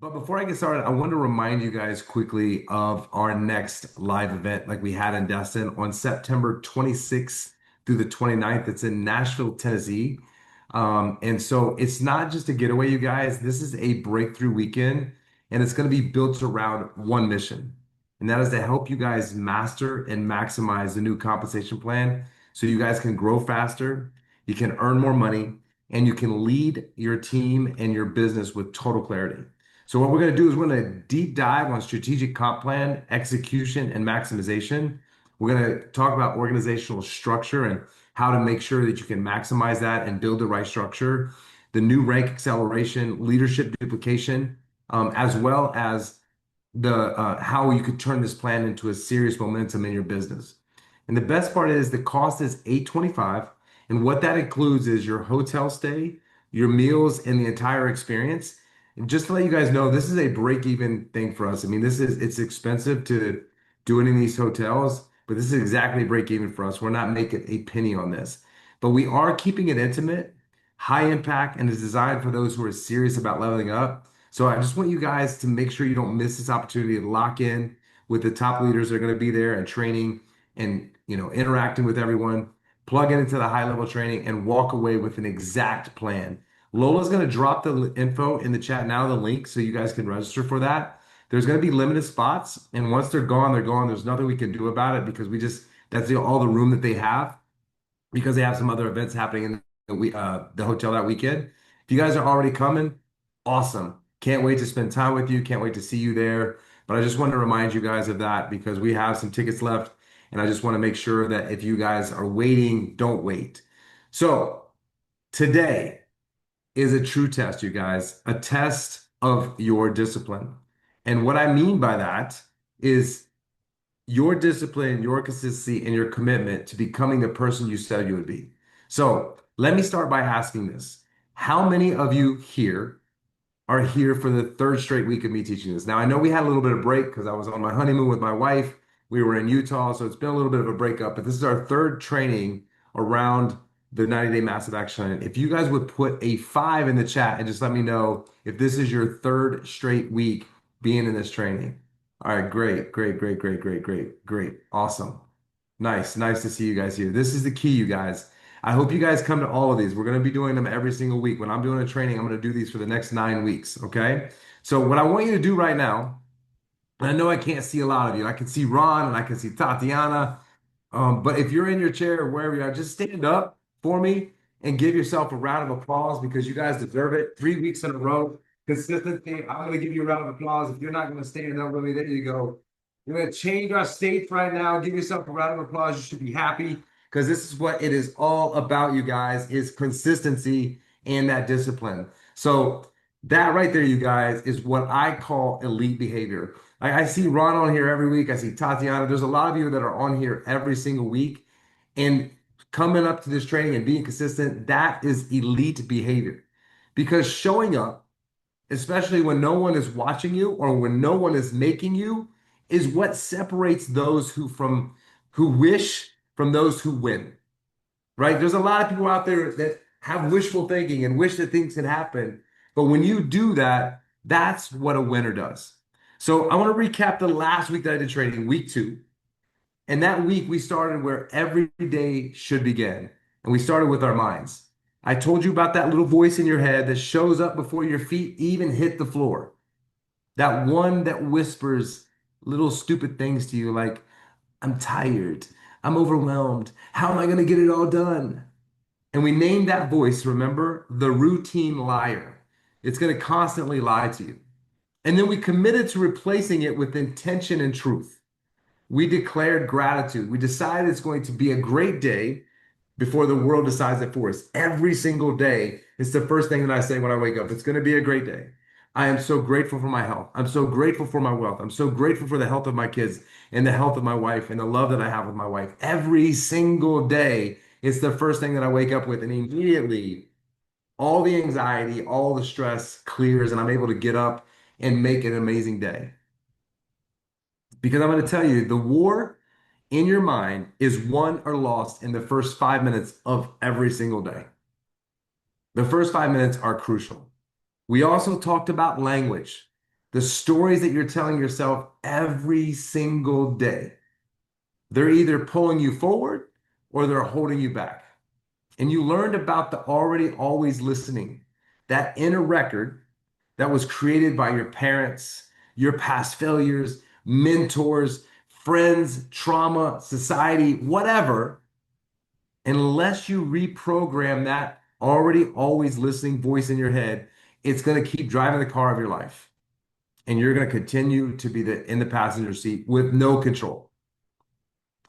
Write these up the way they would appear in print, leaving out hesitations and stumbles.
But before I get started, I want to remind you guys quickly of our next live event like we had in Destin on September 26th through the 29th. It's in Nashville, Tennessee. And so it's not just a getaway, you guys. This is a breakthrough weekend, and it's going to be built around one mission. And that is to help you guys master and maximize the new compensation plan so you guys can grow faster, you can earn more money, and you can lead your team and your business with total clarity. So what we're going to do is we're going to deep dive on strategic comp plan, execution, and maximization. We're going to talk about organizational structure and how to make sure that you can maximize that and build the right structure, the new rank acceleration, leadership duplication, as well as the how you could turn this plan into a serious momentum in your business. And the best part is the cost is 825, and what that includes is your hotel stay, your meals, and the entire experience. And just to let you guys know, this is a break-even thing for us. I mean, it's expensive to do it in these hotels, but this is exactly break even for us. We're not making a penny on this, but we are keeping it intimate, high impact, and is designed for those who are serious about leveling up. So I just want you guys to make sure you don't miss this opportunity to lock in with the top leaders that are going to be there and training and interacting with everyone, plug in into the high level training and walk away with an exact plan. Lola's going to drop the info in the chat now, the link, so you guys can register for that. There's going to be limited spots, and once they're gone, they're gone. There's nothing we can do about it because that's all the room that they have because they have some other events happening in the hotel that weekend. If you guys are already coming, awesome. Can't wait to spend time with you. Can't wait to see you there. But I just want to remind you guys of that because we have some tickets left, and I just want to make sure that if you guys are waiting, don't wait. So today is a true test, you guys, a test of your discipline. And what I mean by that is your discipline, your consistency, and your commitment to becoming the person you said you would be. So let me start by asking this. How many of you here are here for the third straight week of me teaching this? Now, I know we had a little bit of break because I was on my honeymoon with my wife. We were in Utah, so it's been a little bit of a breakup, but this is our third training around the 90-day massive action plan. If you guys would put a 5 in the chat and just let me know if this is your third straight week being in this training. All right, great, great, great, great, great, great, great. Awesome. Nice to see you guys here. This is the key, you guys. I hope you guys come to all of these. We're going to be doing them every single week. When I'm doing a training, I'm going to do these for the next 9 weeks. Okay. So, what I want you to do right now, and I know I can't see a lot of you. I can see Ron and I can see Tatiana. But if you're in your chair or wherever you are, just stand up for me and give yourself a round of applause because you guys deserve it. 3 weeks in a row, consistency. I'm going to give you a round of applause. If you're not going to stand up with me, there you go. We're going to change our states right now. Give yourself a round of applause. You should be happy because this is what it is all about, you guys, is consistency and that discipline. So that right there, you guys, is what I call elite behavior. I see Ron on here every week. I see Tatiana. There's a lot of you that are on here every single week. And coming up to this training and being consistent, that is elite behavior. Because showing up, especially when no one is watching you or when no one is making you, is what separates those who wish from those who win. Right? There's a lot of people out there that have wishful thinking and wish that things can happen. But when you do that, that's what a winner does. So I want to recap the last week that I did training, week 2. And that week we started where every day should begin. And we started with our minds. I told you about that little voice in your head that shows up before your feet even hit the floor. That one that whispers little stupid things to you like, I'm tired. I'm overwhelmed. How am I going to get it all done? And we named that voice, remember, the routine liar. It's going to constantly lie to you. And then we committed to replacing it with intention and truth. We declared gratitude. We decided it's going to be a great day before the world decides it for us. Every single day, it's the first thing that I say when I wake up. It's going to be a great day. I am so grateful for my health. I'm so grateful for my wealth. I'm so grateful for the health of my kids and the health of my wife and the love that I have with my wife. Every single day, it's the first thing that I wake up with. And immediately, all the anxiety, all the stress clears, and I'm able to get up and make an amazing day. Because I'm going to tell you, the war in your mind is won or lost in the first 5 minutes of every single day. The first 5 minutes are crucial. We also talked about language. The stories that you're telling yourself every single day, they're either pulling you forward or they're holding you back. And you learned about the already always listening, that inner record that was created by your parents, your past failures, mentors, friends, trauma, society, whatever. Unless you reprogram that already always listening voice in your head, it's going to keep driving the car of your life. And you're going to continue to be in the passenger seat with no control.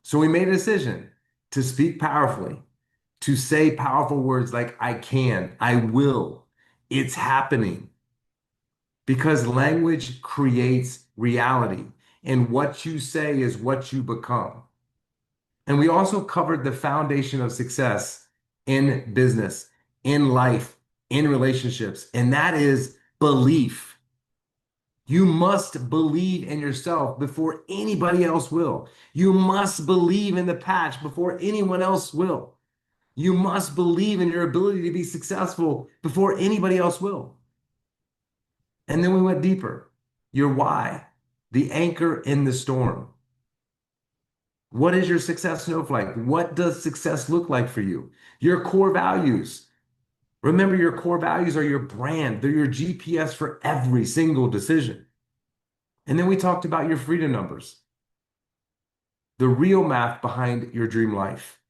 So we made a decision to speak powerfully, to say powerful words like I can, I will, it's happening. Because language creates reality, and what you say is what you become. And we also covered the foundation of success in business, in life, in relationships, and that is belief. You must believe in yourself before anybody else will. You must believe in the patch before anyone else will. You must believe in your ability to be successful before anybody else will. And then we went deeper. Your why, the anchor in the storm. What is your success snowflake? What does success look like for you? Your core values. Remember, your core values are your brand, they're your GPS for every single decision. And then we talked about your freedom numbers, the real math behind your dream life.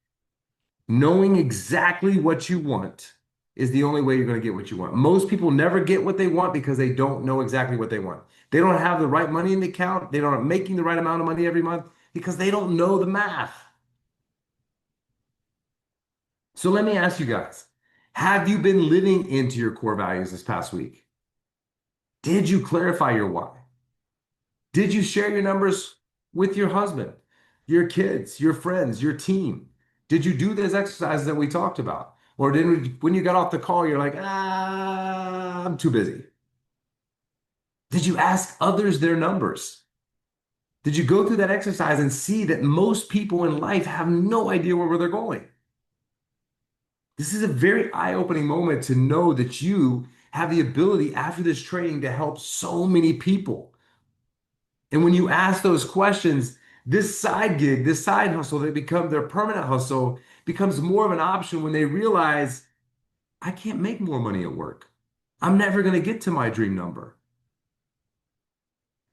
Knowing exactly what you want is the only way you're going to get what you want. Most people never get what they want because they don't know exactly what they want. They don't have the right money in the account. They aren't making the right amount of money every month because they don't know the math. So let me ask you guys, have you been living into your core values this past week? Did you clarify your why? Did you share your numbers with your husband, your kids, your friends, your team? Did you do those exercises that we talked about? Or when you got off the call, you're like, I'm too busy? Did you ask others their numbers? Did you go through that exercise and see that most people in life have no idea where they're going? This is a very eye-opening moment to know that you have the ability after this training to help so many people. And when you ask those questions, this side gig, this side hustle that become their permanent hustle becomes more of an option when they realize I can't make more money at work. I'm never going to get to my dream number.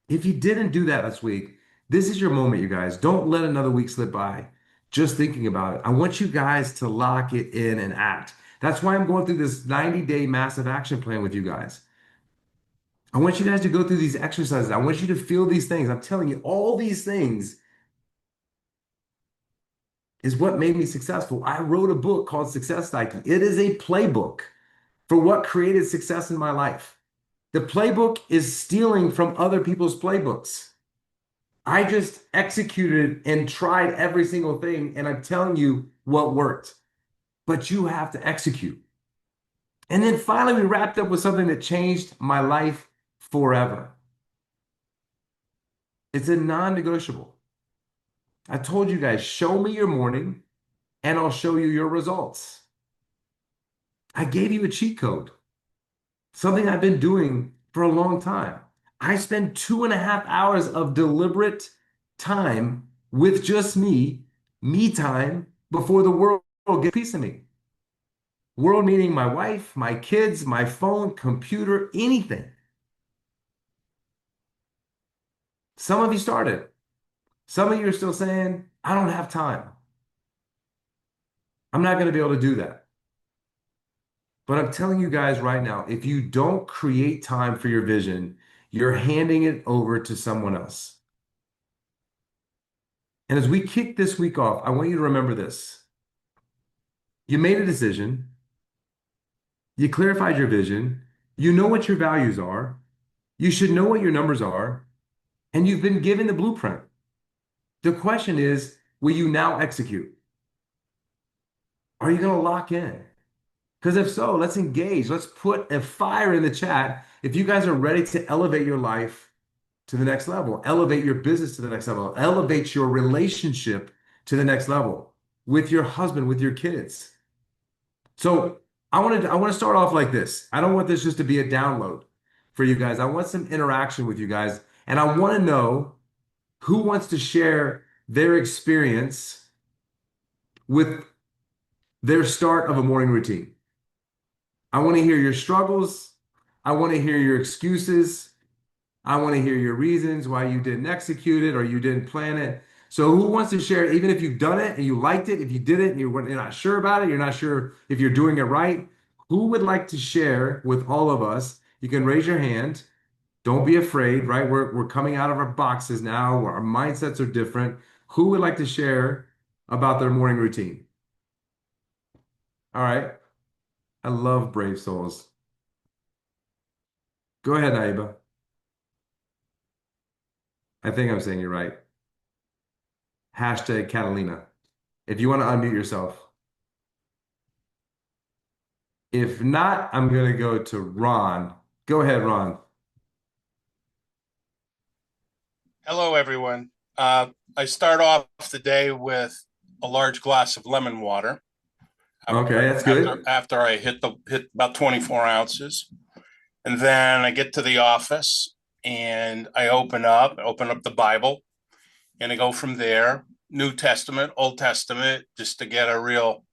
If you didn't do that this week, this is your moment, you guys. Don't let another week slip by just thinking about it. I want you guys to lock it in and act. That's why I'm going through this 90-day massive action plan with you guys. I want you guys to go through these exercises. I want you to feel these things. I'm telling you, all these things is what made me successful. I wrote a book called Success Psyche. It is a playbook for what created success in my life. The playbook is stealing from other people's playbooks. I just executed and tried every single thing, and I'm telling you what worked. But you have to execute. And then finally, we wrapped up with something that changed my life forever. It's a non-negotiable. I told you guys, show me your morning and I'll show you your results. I gave you a cheat code, something I've been doing for a long time. I spend 2.5 hours of deliberate time with just me time before the world gets a piece of me. World meaning my wife, my kids, my phone, computer, anything. Some of you started. Some of you are still saying, I don't have time. I'm not going to be able to do that. But I'm telling you guys right now, if you don't create time for your vision, you're handing it over to someone else. And as we kick this week off, I want you to remember this. You made a decision. You clarified your vision. You know what your values are. You should know what your numbers are. And you've been given the blueprint. The question is, will you now execute? Are you going to lock in? Because if so, let's engage. Let's put a fire in the chat. If you guys are ready to elevate your life to the next level, elevate your business to the next level, elevate your relationship to the next level with your husband, with your kids. So I want to start off like this. I don't want this just to be a download. for you guys. I want some interaction with you guys. And I want to know who wants to share their experience with their start of a morning routine. I want to hear your struggles. I want to hear your excuses. I want to hear your reasons why you didn't execute it or you didn't plan it. So who wants to share, even if you've done it and you liked it, if you did it and you're not sure about it, you're not sure if you're doing it right, who would like to share with all of us? You can raise your hand. Don't be afraid, right? We're coming out of our boxes now. Our mindsets are different. Who would like to share about their morning routine? All right. I love brave souls. Go ahead, Aiba. I think I'm saying it right. Hashtag Catalina. If you want to unmute yourself. If not, I'm going to go to Ron. Go ahead, Ron. Hello, everyone. I start off the day with a large glass of lemon water Okay, that's good. after I hit about 24 ounces. And then I get to the office and I open up the Bible, and I go from there, New Testament, Old Testament, just to get a real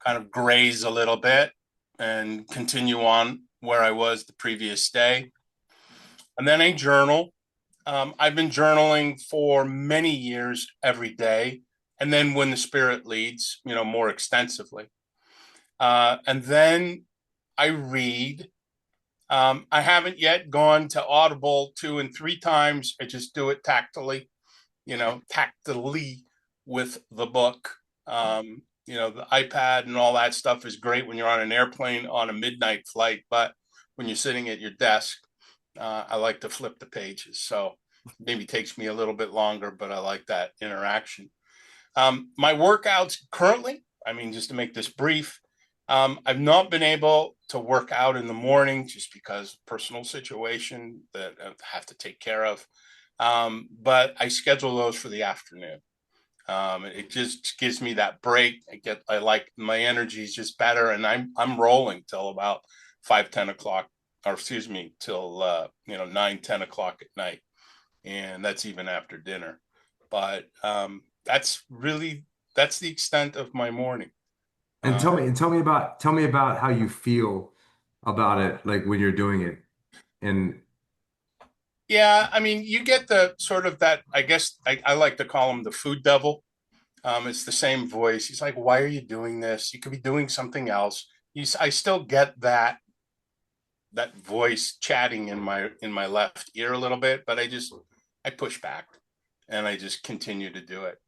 kind of graze a little bit and continue on where I was the previous day. And then I journal. I've been journaling for many years every day. And then when the spirit leads, more extensively. And then I read. I haven't yet gone to Audible 2 and 3 times. I just do it tactily with the book. The iPad and all that stuff is great when you're on an airplane on a midnight flight, but when you're sitting at your desk, I like to flip the pages. So maybe takes me a little bit longer, but I like that interaction. My workouts currently, just to make this brief, I've not been able to work out in the morning just because personal situation that I have to take care of. But I schedule those for the afternoon. It just gives me that break. I like my energy is just better, and I'm rolling till about 5-10 o'clock, or excuse me, till 9-10 o'clock at night, and that's even after dinner. But that's the extent of my morning. And tell me about how you feel about it, like when you're doing it. And Yeah, you get the sort of that, I guess I like to call him the food devil. It's the same voice. He's like, why are you doing this? You could be doing something else. I still get that voice chatting in my left ear a little bit, but I push back and I just continue to do it.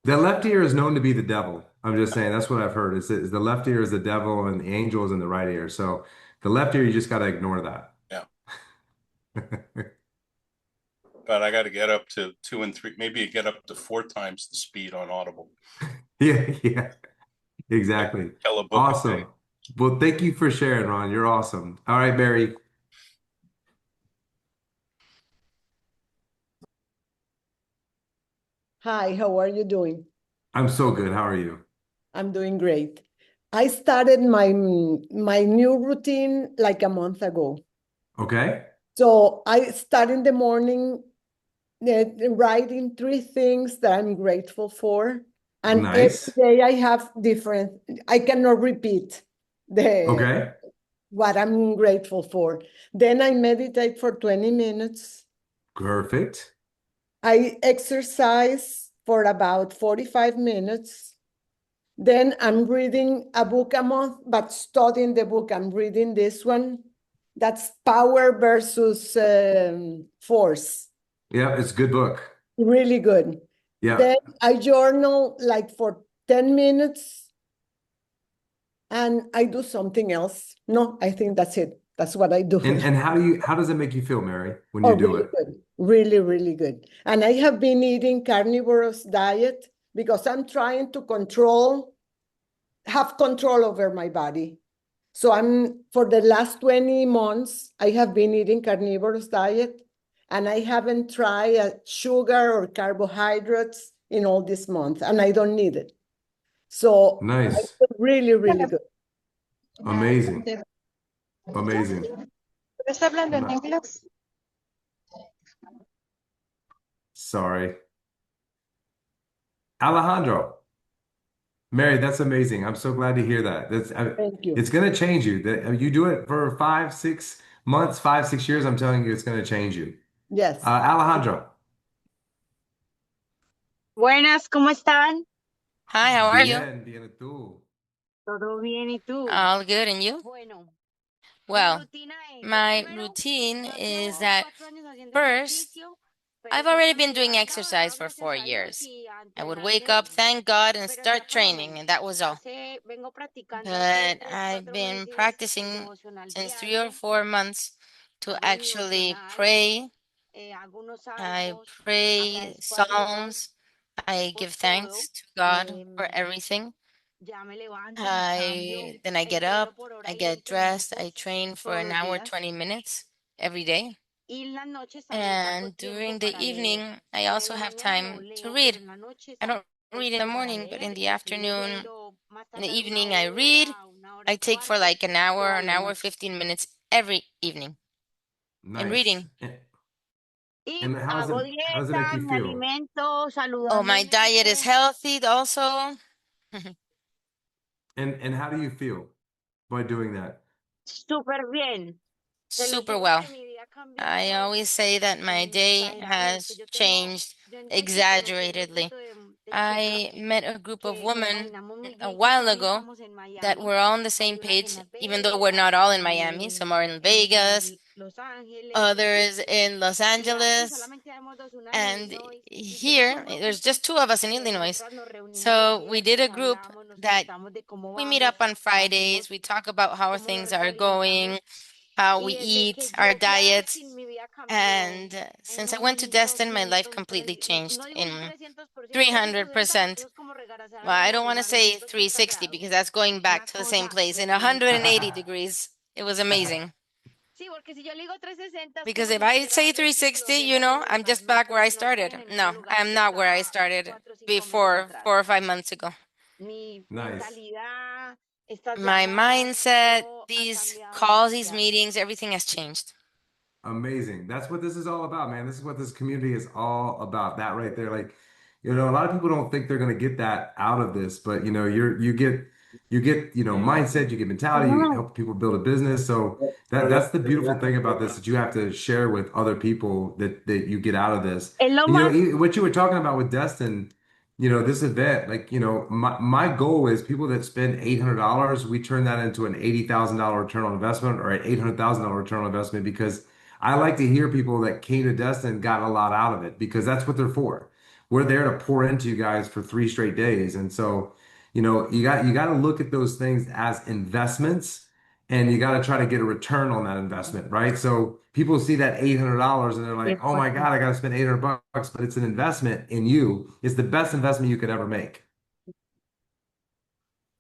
the left ear is known to be the devil. I'm just saying that's what I've heard. Is the left ear is the devil and the angel is in the right ear. So the left ear, you just got to ignore that. Yeah. But I got to get up to 2 and 3, maybe get up to 4 times the speed on Audible. Yeah, yeah, exactly. Tell a book a day. Awesome. Well, thank you for sharing, Ron. You're awesome. All right, Barry. Hi, how are you doing? I'm so good. How are you? I'm doing great. I started my new routine like a month ago. Okay. So I start in the morning writing 3 things that I'm grateful for. And every Nice. day I have different, I cannot repeat Okay. what I'm grateful for. Then I meditate for 20 minutes. Perfect. I exercise for about 45 minutes. Then I'm reading a book a month, but studying the book. I'm reading this one. That's Power versus Force. Yeah, it's a good book. Really good. Yeah. Then I journal like for 10 minutes and I do something else. No, I think that's it. That's what I do. And how does it make you feel, Mary, when Oh, you do really it? good. Really, really good. And I have been eating carnivorous diet because I'm trying to have control over my body. So for the last 20 months, I have been eating carnivorous diet and I haven't tried sugar or carbohydrates in all this month and I don't need it. So I Nice. feel really, really good. Amazing. Amazing. ¿Está hablando en No, inglés? sorry. Alejandro, Mary, that's amazing. I'm so glad to hear that. Thank you. It's going to change you. You do it for 5, 6 months, 5, 6 years. I'm telling you, it's going to change you. Yes. Alejandro, Buenas, ¿cómo están? Hi, how are you? bien, bien, tú. ¿Todo bien y tú? All good, and you? Bueno, mi Well, rutina es, yo my primero routine is llevo that 4 años haciendo first, ejercicio, pero I've already siempre me been doing levantaba, daba exercise for gracias 4 a Dios years. y a I would entrenar wake de up, una. thank God, and Pero ya start por lo training, menos and that was all. vengo practicando hace But 3, I've 4 been meses el practicing devocional since 3 or 4 months to hago mi actually devocional, pray. hago unos I salmos, pray agradezco a Dios Psalms. I por give todo. thanks to God for em, everything. ya me levanto, me cambio, Then I get entreno up, por hora I y get 20 dressed, I minutos train for todos an los hour, días. 20 minutes every day. Y en las noches también saco And tiempo during the para leer. evening, I En also la have mañana no time to leo, pero read. en la noche I don't saco el read in the tiempo para morning, but leer in the y estoy afternoon, leyendo más in the tardar una evening, I read. hora, 1 hora I y take for cuarto, like an todas las hour, noches. 15 minutes every evening in Nice. reading. Y And hago how does it make dieta, you me feel? alimento Oh, my diet is saludablemente. healthy also. And how do you feel by doing that? Súper bien. Se los Super digo well. que mi vida ha I cambiado always say that my day exageradamente. has changed Yo entré aquí, conocí un exaggeratedly. grupito de I chicas met a group of que women compaginamos muy a bien, que while también ago estamos en that Miami. were all on the Hay same unas page, en Las even though we're not Vegas, all in Miami. Some are in Vegas, en Los Ángeles, others in Los y aquí Angeles, solamente habemos dos, una en and Illinois. Hicimos here un there's grupito just two of us in que Illinois. nosotras nos reunimos los So we did a viernes, group hablamos, nos that contamos de cómo we meet up vamos, on Fridays. compartimos We talk about how cómo nos things are going, retroalimentamos. how we Y desde que eat, our yo fui a diets. Destin, mi vida cambió And en since I un went to Destin, my life 200, completely no changed digo un in 300%, 300%. eso es como regresar Well, a I la don't want to primaria, say 180 360 grados, because that's going back una to the same cosa place. In tremenda. 180 degrees, it was amazing. Sí, porque si yo le digo 360 es Because como if si I estuviera say dando ciclos 360, viendo el mismo I'm lugar, just back where I no estoy started. en el mismo No, lugar I'm que not where I estaba started 4 o 5 meses before atrás. 4 or 5 months ago. Mi Nice. mentalidad, estas My llamadas, mindset, todo ha these cambiado calls, these demasiado. meetings, everything has changed. Amazing. That's what this is all about, man. This is what this community is all about. That right there. Like, a lot of people don't think they're going to get that out of this, but you get, mindset, you get mentality, you help people build a business. So that's the beautiful thing about this that you have to share with other people that you get out of this. Es lo And, más what you were talking about with Destin, this event, like, my goal is people that spend $800, we turn that into an $80,000 return on investment or an $800,000 return on investment because I like to hear people that came to Destin and got a lot out of it because that's what they're for. We're there to pour into you guys for 3 straight days. And so, you got to look at those things as investments and you got to try to get a return on that investment, right? So people see that $800 and they're like, "Oh my God, I got to spend 800 bucks," but it's an investment in you. It's the best investment you could ever make.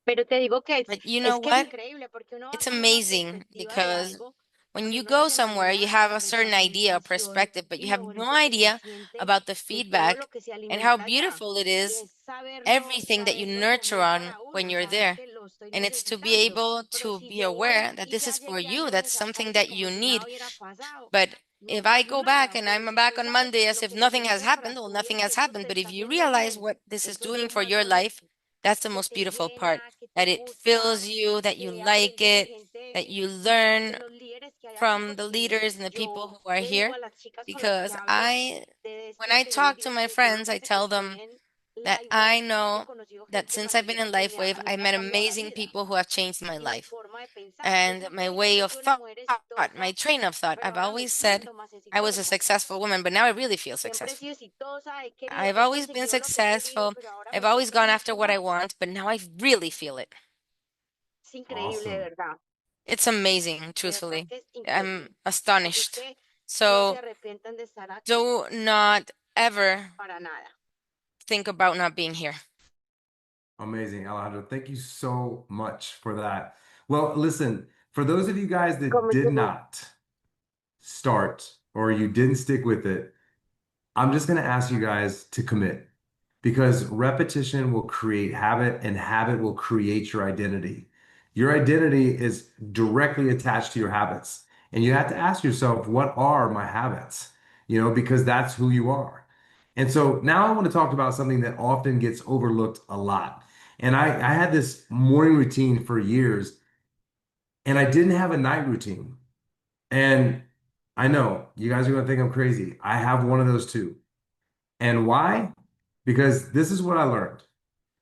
Pero te digo que But you es know que es what? increíble porque uno va It's con una amazing perspectiva de because algo, when you primero go se somewhere, you imagina have la a certain idea, a retroalimentación perspective, but y you lo have no bonito que se idea siente about the de todo feedback lo que se and how alimenta allá, beautiful it y is, es saberlo, everything that you saberlo nurture coger on para when uno, you're saber there. que lo estoy And it's to be necesitando. able Pero to si be yo voy aware that y this ya is for llegué al you. That's lunes something parece that como you si nada need. hubiera pasado, But no if I pasa go back nada, and pero I'm si back usted on sabe Monday que as lo if que nothing has necesita para happened, well, su vida nothing y que has esto happened. te But está if you haciendo realize bien, what this is eso es doing lo for más your life, bonito, that's the que most te beautiful part, llena, que te that it gusta, fills you, that you que like aprendes de it, gente, that you de learn los líderes que hay aquí, from the porque leaders and the people yo who are le digo here. a las chicas con las que Because hablo de when Destin, I que yo les talk to digo my que desde friends, los I meses que tell estoy them en that LifeWave, I he know conocido that gente since I've been in Lifewave, a mí I me ha met cambiado la amazing vida people who have changed my y mi life. forma de pensar. Yo And my siempre he dicho, way yo of fui una thought, mujer my exitosa, train of thought, pero I've ahora me always said siento más I was a exitosa. successful woman, but now I really feel Siempre he successful. sido exitosa, I've he always been conseguido lo que he querido, successful. pero ahora I've me always siento gone after mucho what I más. want, but now I really feel it. Es increíble, de Awesome. verdad. It's amazing, De verdad truthfully. que es I'm increíble. Así astonished. que no se So arrepientan de estar aquí do not ever para nada. think about not being here. Amazing, Alejandro. Thank you so much for that. Well, listen, for those of you guys Con that did mucho gusto. not start or you didn't stick with it, I'm just going to ask you guys to commit because repetition will create habit and habit will create your identity. Your identity is directly attached to your habits. And you have to ask yourself, what are my habits? Because that's who you are. And so now I want to talk about something that often gets overlooked a lot. And I had this morning routine for years, and I didn't have a night routine. And I know you guys are going to think I'm crazy. I have one of those too. And why? Because this is what I learned.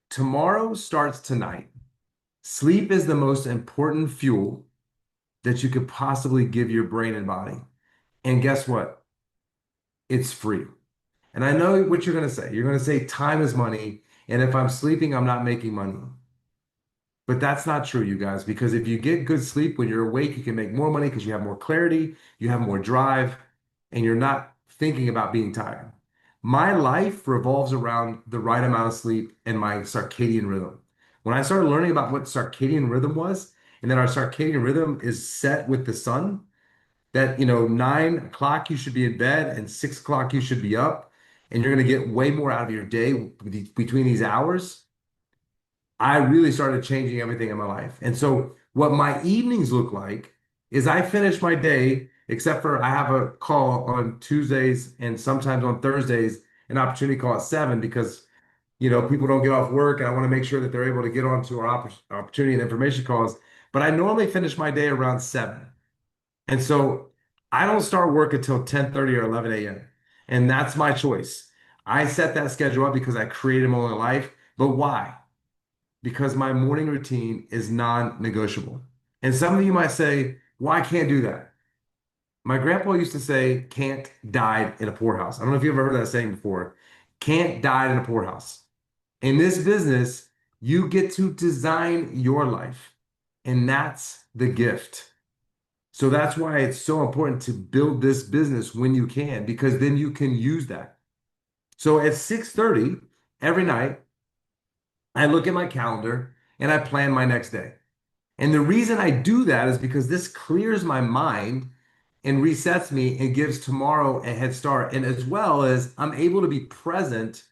Tomorrow starts tonight. Sleep is the most important fuel that you could possibly give your brain and body. And guess what? It's free. And I know what you're going to say. You're going to say time is money. And if I'm sleeping, I'm not making money. But that's not true, you guys, because if you get good sleep when you're awake, you can make more money because you have more clarity, you have more drive, and you're not thinking about being tired. My life revolves around the right amount of sleep and my circadian rhythm. When I started learning about what circadian rhythm was, and that our circadian rhythm is set with the sun, that 9 o'clock you should be in bed and 6 o'clock you should be up, and you're going to get way more out of your day between these hours. I really started changing everything in my life. And so what my evenings look like is I finish my day, except for I have a call on Tuesdays and sometimes on Thursdays, an opportunity call at 7 because people don't get off work and I want to make sure that they're able to get onto our opportunity and information calls. But I normally finish my day around 7. And so I don't start work until 10:30 or 11 a.m. And that's my choice. I set that schedule up because I created my own life. But why? Because my morning routine is non-negotiable. And some of you might say, well, I can't do that. My grandpa used to say, can't die in a poorhouse. I don't know if you ever heard that saying before. Can't die in a poorhouse. In this business, you get to design your life, and that's the gift. So that's why it's so important to build this business when you can, because then you can use that. So at 6:30 every night, I look at my calendar and I plan my next day. And the reason I do that is because this clears my mind and resets me and gives tomorrow a head start. And as well as I'm able to be present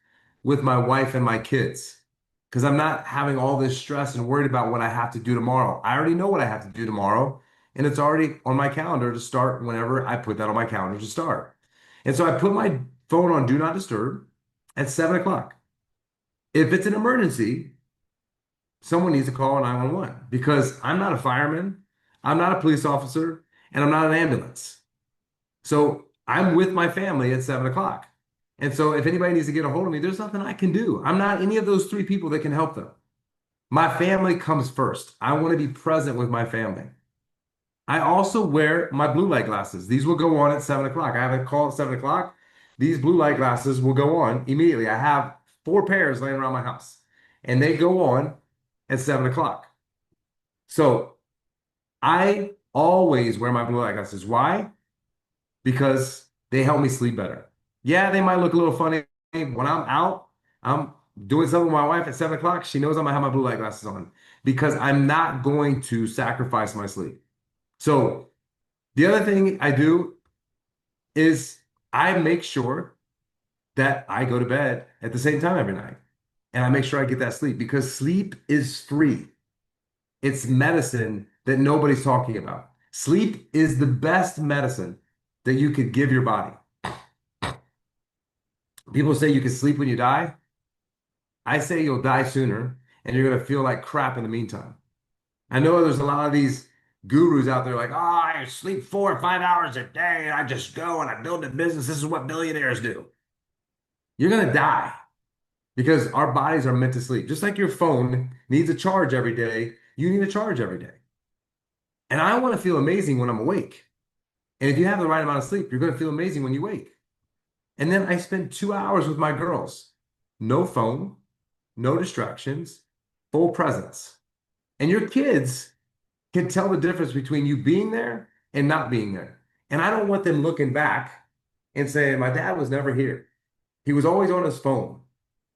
with my wife and my kids because I'm not having all this stress and worried about what I have to do tomorrow. I already know what I have to do tomorrow, and it's already on my calendar to start whenever I put that on my calendar to start. And so I put my phone on Do Not Disturb at 7 o'clock. If it's an emergency, someone needs to call 911 because I'm not a fireman, I'm not a police officer, and I'm not an ambulance. So I'm with my family at 7 o'clock. And so if anybody needs to get a hold of me, there's nothing I can do. I'm not any of those 3 people that can help them. My family comes first. I want to be present with my family. I also wear my blue light glasses. These will go on at 7 o'clock. I have a call at 7 o'clock. These blue light glasses will go on immediately. I have 4 pairs laying around my house, and they go on at 7 o'clock. So I always wear my blue light glasses. Why? Because they help me sleep better. Yeah, they might look a little funny when I'm out. I'm doing something with my wife at 7 o'clock. She knows I'm gonna have my blue light glasses on because I'm not going to sacrifice my sleep. So the other thing I do is I make sure that I go to bed at the same time every night. And I make sure I get that sleep because sleep is free. It's medicine that nobody's talking about. Sleep is the best medicine that you could give your body. People say you can sleep when you die. I say you'll die sooner and you're going to feel like crap in the meantime. I know there's a lot of these gurus out there like, oh, I sleep 4 or 5 hours a day. I just go and I build a business. This is what billionaires do. You're going to die because our bodies are meant to sleep. Just like your phone needs a charge every day, you need a charge every day. And I want to feel amazing when I'm awake. And if you have the right amount of sleep, you're going to feel amazing when you wake. And then I spend 2 hours with my girls. No phone, no distractions, full presence. And your kids can tell the difference between you being there and not being there. And I don't want them looking back and saying, my dad was never here. He was always on his phone.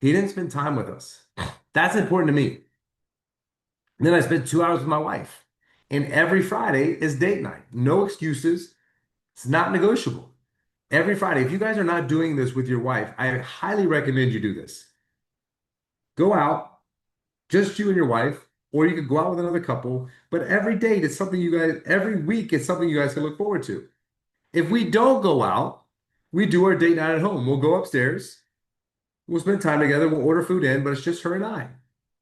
He didn't spend time with us. That's important to me. And then I spent 2 hours with my wife. And every Friday is date night. No excuses. It's not negotiable. Every Friday, if you guys are not doing this with your wife, I highly recommend you do this. Go out, just you and your wife, or you could go out with another couple. But every date is something you guys, every week is something you guys can look forward to. If we don't go out, we do our date night at home. We'll go upstairs. We'll spend time together. We'll order food in, but it's just her and I.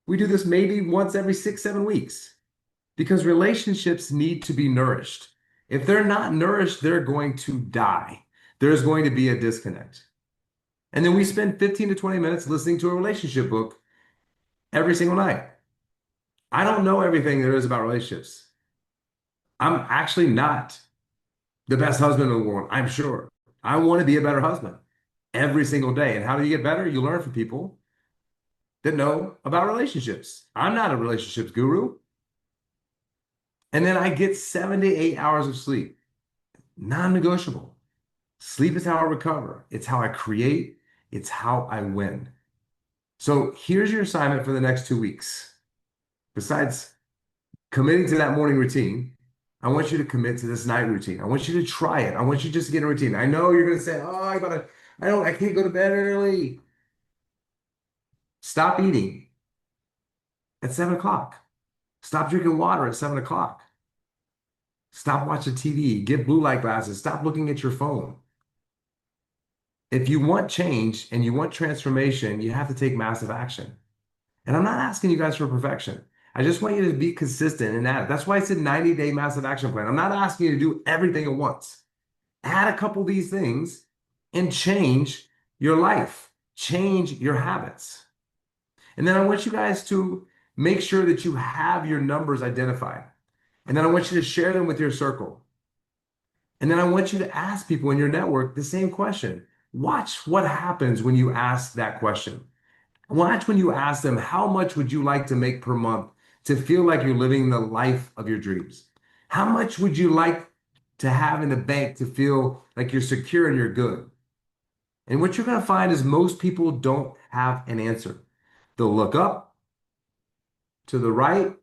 We do this maybe once every 6, 7 weeks because relationships need to be nourished. If they're not nourished, they're going to die. There's going to be a disconnect. And then we spend 15 to 20 minutes listening to a relationship book every single night. I don't know everything there is about relationships. I'm actually not the best husband in the world, I'm sure. I want to be a better husband every single day. And how do you get better? You learn from people that know about relationships. I'm not a relationships guru. And then I get 7 to 8 hours of sleep, non-negotiable. Sleep is how I recover. It's how I create. It's how I win. So here's your assignment for the next 2 weeks. Besides committing to that morning routine, I want you to commit to this night routine. I want you to try it. I want you just to get a routine. I know you're going to say, "Oh, I can't go to bed early." Stop eating at 7 o'clock. Stop drinking water at 7 o'clock. Stop watching TV. Get blue light glasses. Stop looking at your phone. If you want change and you want transformation, you have to take massive action. And I'm not asking you guys for perfection. I just want you to be consistent in that. That's why it's a 90-day massive action plan. I'm not asking you to do everything at once. Add a couple of these things and change your life, change your habits. And then I want you guys to make sure that you have your numbers identified. And then I want you to share them with your circle. And then I want you to ask people in your network the same question. Watch what happens when you ask that question. Watch when you ask them, how much would you like to make per month to feel like you're living the life of your dreams? How much would you like to have in the bank to feel like you're secure and you're good? And what you're going to find is most people don't have an answer. They'll look up to the right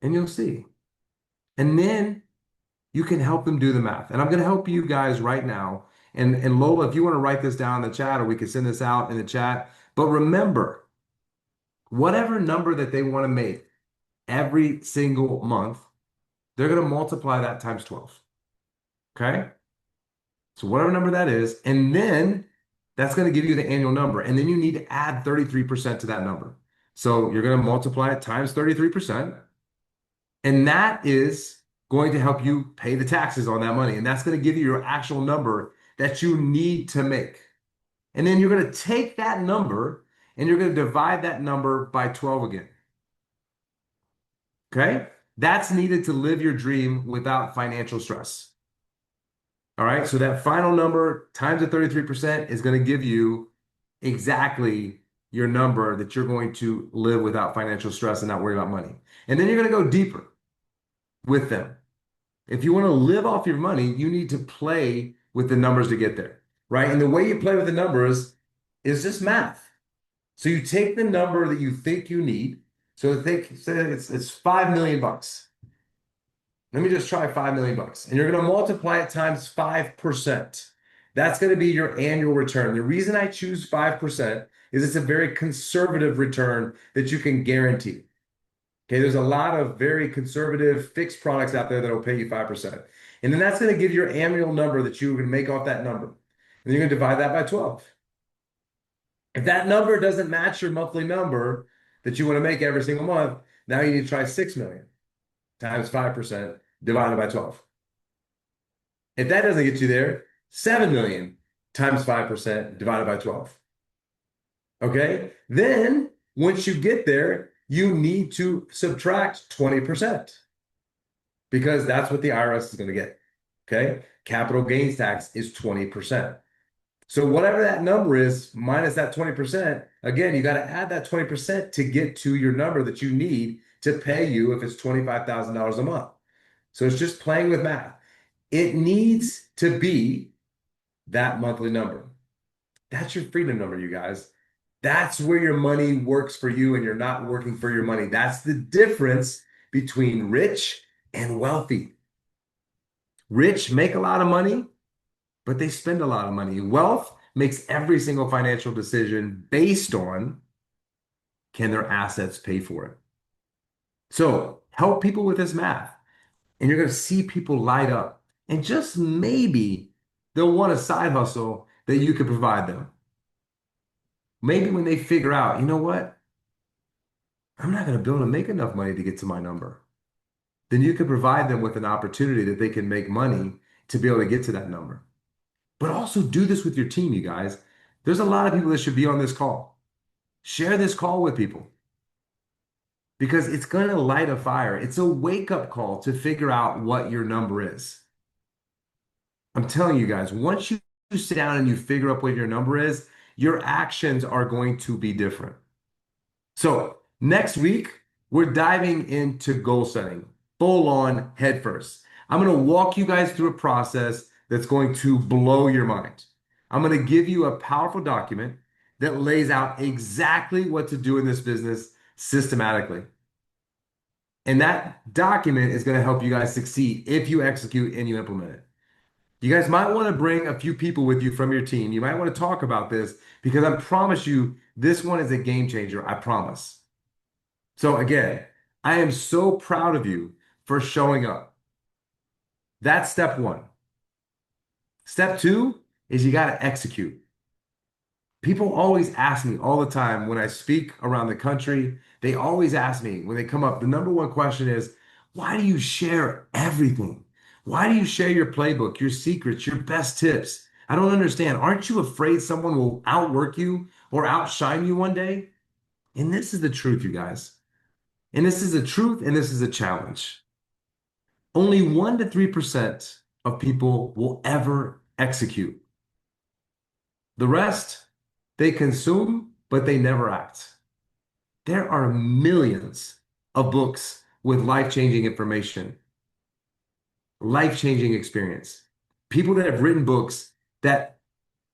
and you'll see. And then you can help them do the math. And I'm going to help you guys right now. And Lola, if you want to write this down in the chat, or we can send this out in the chat. But remember, whatever number that they want to make every single month, they're going to multiply that times 12. Okay? So whatever number that is, and then that's going to give you the annual number. And then you need to add 33% to that number. So you're going to multiply it times 33%. And that is going to help you pay the taxes on that money. And that's going to give you your actual number that you need to make. And then you're going to take that number and you're going to divide that number by 12 again. Okay? That's needed to live your dream without financial stress. All right? So that final number times the 33% is going to give you exactly your number that you're going to live without financial stress and not worry about money. And then you're going to go deeper with them. If you want to live off your money, you need to play with the numbers to get there, right? And the way you play with the numbers is just math. So you take the number that you think you need. So say it's 5 million bucks. Let me just try 5 million bucks. And you're going to multiply it times 5%. That's going to be your annual return. The reason I choose 5% is it's a very conservative return that you can guarantee. Okay, there's a lot of very conservative fixed products out there that will pay you 5%. And then that's going to give your annual number that you're going to make off that number. And you're going to divide that by 12. If that number doesn't match your monthly number that you want to make every single month, now you need to try 6 million times 5% divided by 12. If that doesn't get you there, 7 million times 5% divided by 12. Okay? Then once you get there, you need to subtract 20% because that's what the IRS is going to get. Okay? Capital gains tax is 20%. So whatever that number is minus that 20%, again, you got to add that 20% to get to your number that you need to pay you if it's $25,000 a month. So it's just playing with math. It needs to be that monthly number. That's your freedom number, you guys. That's where your money works for you and you're not working for your money. That's the difference between rich and wealthy. Rich make a lot of money, but they spend a lot of money. Wealth makes every single financial decision based on, can their assets pay for it? So help people with this math, and you're going to see people light up. And just maybe they'll want a side hustle that you could provide them. Maybe when they figure out, you know what? I'm not going to be able to make enough money to get to my number. Then you could provide them with an opportunity that they can make money to be able to get to that number. But also do this with your team, you guys. There's a lot of people that should be on this call. Share this call with people because it's going to light a fire. It's a wake-up call to figure out what your number is. I'm telling you guys, once you sit down and you figure out what your number is, your actions are going to be different. So next week, we're diving into goal setting, full on head first. I'm going to walk you guys through a process that's going to blow your mind. I'm going to give you a powerful document that lays out exactly what to do in this business systematically. And that document is going to help you guys succeed if you execute and you implement it. You guys might want to bring a few people with you from your team. You might want to talk about this because I promise you, this one is a game changer. I promise. So again, I am so proud of you for showing up. That's step one. Step two is you got to execute. People always ask me all the time when I speak around the country, they always ask me when they come up, the number one question is, why do you share everything? Why do you share your playbook, your secrets, your best tips? I don't understand. Aren't you afraid someone will outwork you or outshine you one day? And this is the truth, you guys. And this is a truth and this is a challenge. Only 1 to 3% of people will ever execute. The rest, they consume, but they never act. There are millions of books with life-changing information, life-changing experience. People that have written books that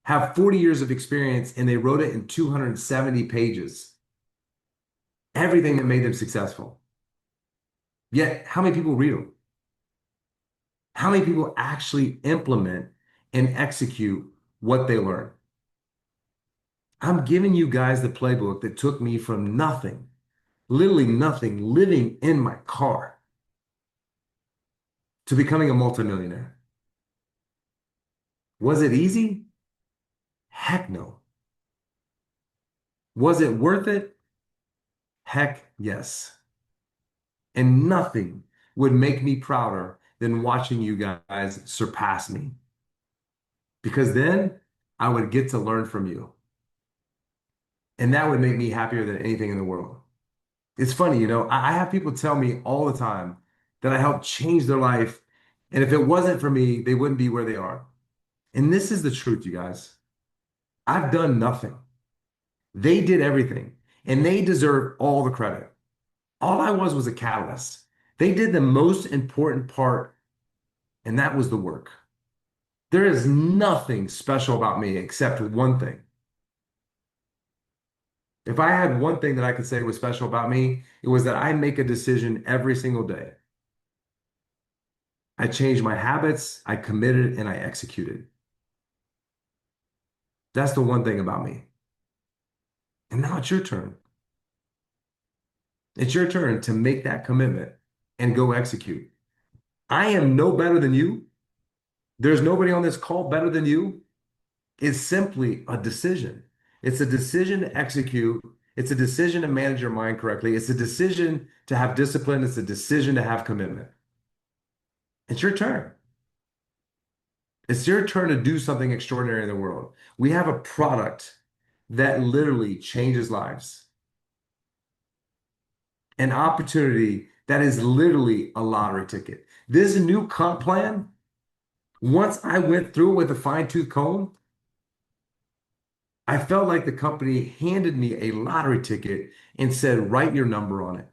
have 40 years of experience and they wrote it in 270 pages. Everything that made them successful. Yet, how many people read them? How many people actually implement and execute what they learn? I'm giving you guys the playbook that took me from nothing, literally nothing, living in my car, to becoming a multimillionaire. Was it easy? Heck no. Was it worth it? Heck yes. And nothing would make me prouder than watching you guys surpass me. Because then I would get to learn from you. And that would make me happier than anything in the world. It's funny, you know, I have people tell me all the time that I helped change their life. And if it wasn't for me, they wouldn't be where they are. And this is the truth, you guys. I've done nothing. They did everything, and they deserve all the credit. All I was a catalyst. They did the most important part, and that was the work. There is nothing special about me except one thing. If I had one thing that I could say was special about me, it was that I make a decision every single day. I changed my habits, I committed, and I executed. That's the one thing about me. And now it's your turn. It's your turn to make that commitment and go execute. I am no better than you. There's nobody on this call better than you. It's simply a decision. It's a decision to execute. It's a decision to manage your mind correctly. It's a decision to have discipline. It's a decision to have commitment. It's your turn. It's your turn to do something extraordinary in the world. We have a product that literally changes lives. An opportunity that is literally a lottery ticket. This new comp plan, once I went through it with a fine-tooth comb, I felt like the company handed me a lottery ticket and said, write your number on it.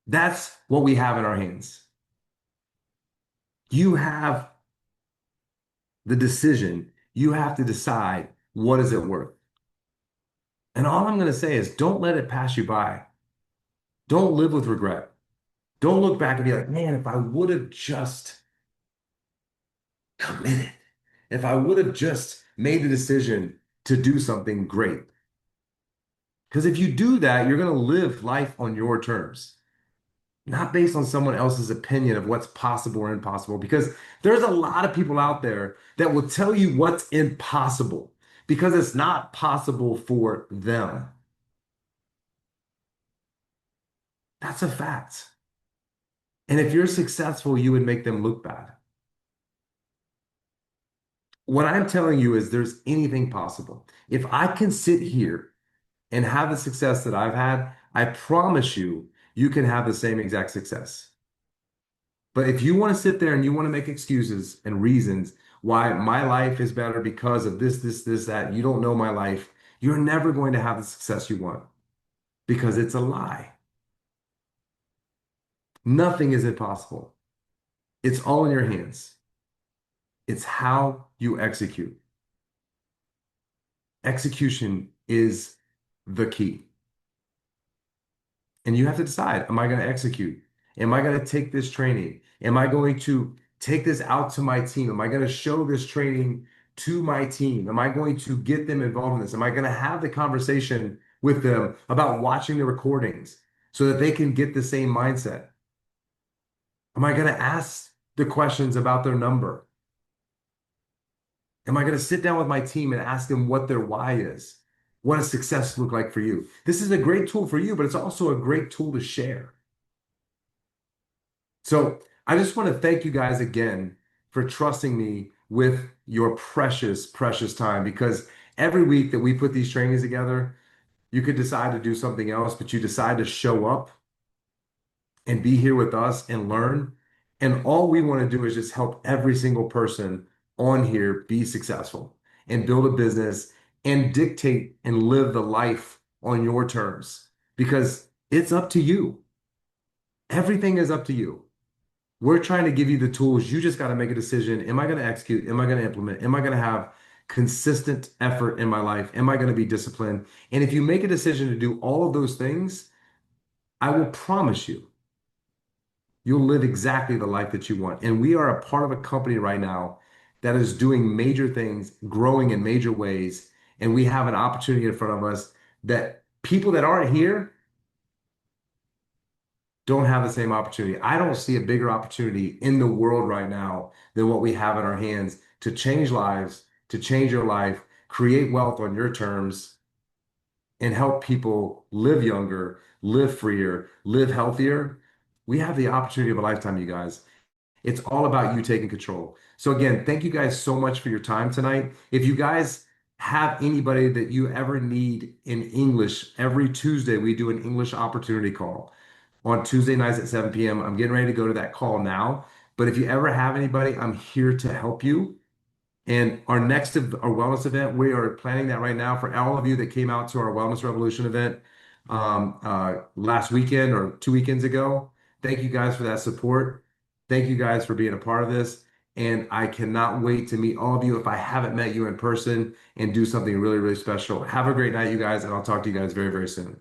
That's what we have in our hands. You have the decision. You have to decide, what is it worth? And all I'm going to say is don't let it pass you by. Don't live with regret. Don't look back and be like, man, if I would have just committed, if I would have just made the decision to do something great. Because if you do that, you're going to live life on your terms, not based on someone else's opinion of what's possible or impossible. Because there's a lot of people out there that will tell you what's impossible because it's not possible for them. That's a fact. And if you're successful, you would make them look bad. What I'm telling you is there's anything possible. If I can sit here and have the success that I've had, I promise you, you can have the same exact success. But if you want to sit there and you want to make excuses and reasons why my life is better because of this, that, you don't know my life, you're never going to have the success you want because it's a lie. Nothing is impossible. It's all in your hands. It's how you execute. Execution is the key. And you have to decide, am I going to execute? Am I going to take this training? Am I going to take this out to my team? Am I going to show this training to my team? Am I going to get them involved in this? Am I going to have the conversation with them about watching the recordings so that they can get the same mindset? Am I going to ask the questions about their number? Am I going to sit down with my team and ask them what their why is? What does success look like for you? This is a great tool for you, but it's also a great tool to share. So I just want to thank you guys again for trusting me with your precious, precious time, because every week that we put these trainings together, you could decide to do something else, but you decide to show up and be here with us and learn. And all we want to do is just help every single person on here be successful and build a business and dictate and live the life on your terms because it's up to you. Everything is up to you. We're trying to give you the tools. You just got to make a decision. Am I going to execute? Am I going to implement? Am I going to have consistent effort in my life? Am I going to be disciplined? And if you make a decision to do all of those things, I will promise you, you'll live exactly the life that you want. And we are a part of a company right now that is doing major things, growing in major ways. And we have an opportunity in front of us that people that aren't here don't have the same opportunity. I don't see a bigger opportunity in the world right now than what we have in our hands to change lives, to change your life, create wealth on your terms, and help people live younger, live freer, live healthier. We have the opportunity of a lifetime, you guys. It's all about you taking control. So again, thank you guys so much for your time tonight. If you guys have anybody that you ever need in English, every Tuesday we do an English opportunity call on Tuesday nights at 7 p.m. I'm getting ready to go to that call now. But if you ever have anybody, I'm here to help you. And our our wellness event, we are planning that right now for all of you that came out to our Wellness Revolution event last weekend or 2 weekends ago. Thank you guys for that support. Thank you guys for being a part of this. And I cannot wait to meet all of you if I haven't met you in person and do something really, really special. Have a great night, you guys, and I'll talk to you guys very, very soon.